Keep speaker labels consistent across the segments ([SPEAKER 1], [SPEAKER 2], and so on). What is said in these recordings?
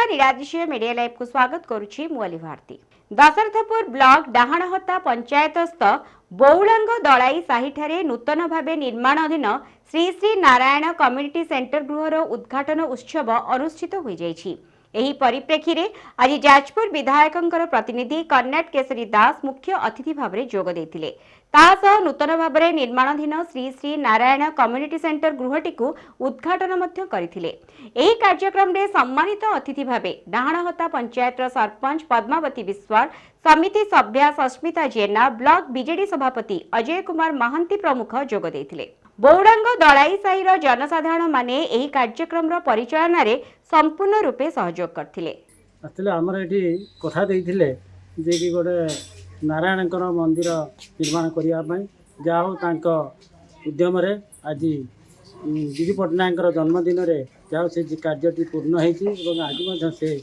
[SPEAKER 1] नीलाद्रिशय media live को स्वागत करुछि मुअली Bharti. Dasharathpur block डाहाणहता पंचायतस्थ बौलांग Dalai साहिठारे नूतन भावे निर्माणाधीन श्री श्री नारायण कम्युनिटी सेंटर गृहर उद्घाटन उत्सव अनुष्ठित हो जाइछि। एही परिप्रेक्षी रे आज जाजपुर विधायकंकर प्रतिनिधि कर्नाट केसरी दास मुख्य अतिथि भाव जोग देथिले। तासह नूतन भाव निर्माणाधीन श्री श्री नारायण कम्युनिटी सेंटर गृहटी को उद्घाटन मध्य करथिले। एही कार्यक्रम रे सम्मानित अतिथि भावे डाहाणहता पंचायत सरपंच पद्मावती विश्वास, समिति सभ्या सस्मिता जेना, ब्लॉक बीजेडी सभापति अजय कुमार महांती प्रमुख जोग देथिले। बौड़ांग दलाई साहिर जनसाधारण माने एही कार्यक्रम रो परिचालन रे संपूर्ण रूपे सहयोग करथिले।
[SPEAKER 2] आसले हमर एठी कथा देइथिले जे कि गोटे नारायणकर मंदिर निर्माण करिया पई जा हो तांको उद्यम रे आज विजु पटनायकर जन्मदिन रे जा से कार्यटी पूर्ण हेछि एवं आज मध्ये से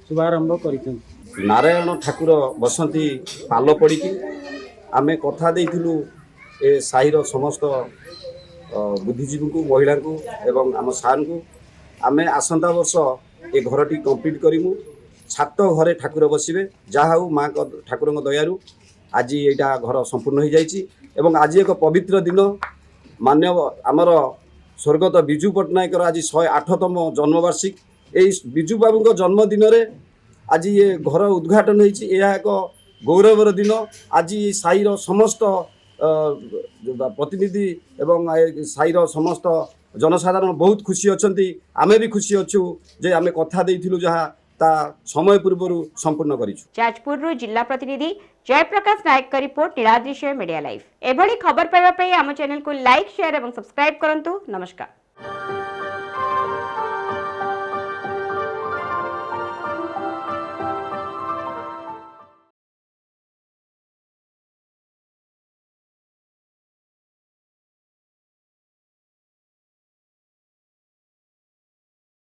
[SPEAKER 2] शुभारंभ करिछन।
[SPEAKER 3] नारायण ठाकुर बसंती पाल पड़ी आमे कथा देइथिलु ए साहिर समस्त बुद्धिजीवी को महिला को एवं आम सार को आमे आसंता वर्ष ए घरटी कंप्लीट करिमु। छात घरे ठाकुर बसिबे जहा माँ ठाकुर दयारू आज यहाँ घर संपूर्ण हो जाइए। एवं आज एक पवित्र दिन मान्य आमर स्वर्गत विजु पट्टनायक आज 108तम जन्मवार्षिक विजु बाबू जन्मदिन आज ये घर उद्घाटन होती। एक गौरवर दिन आज साईर समस्त प्रतिनिधि एवं साईर समस्त जनसाधारण बहुत खुशी अच्छा। आमे भी खुशी अच्छु जे आमे कथा देइथिलु जहा ता समय पूर्व संपूर्ण करिछु।
[SPEAKER 1] जाजपुर जिला प्रतिनिधि जयप्रकाश नायक का रिपोर्ट नीलाद्रिशय मीडिया लाइव। एभली खबर पाइबा पई आम चैनल को लाइक, शेयर और सब्सक्राइब करंतु। नमस्कार।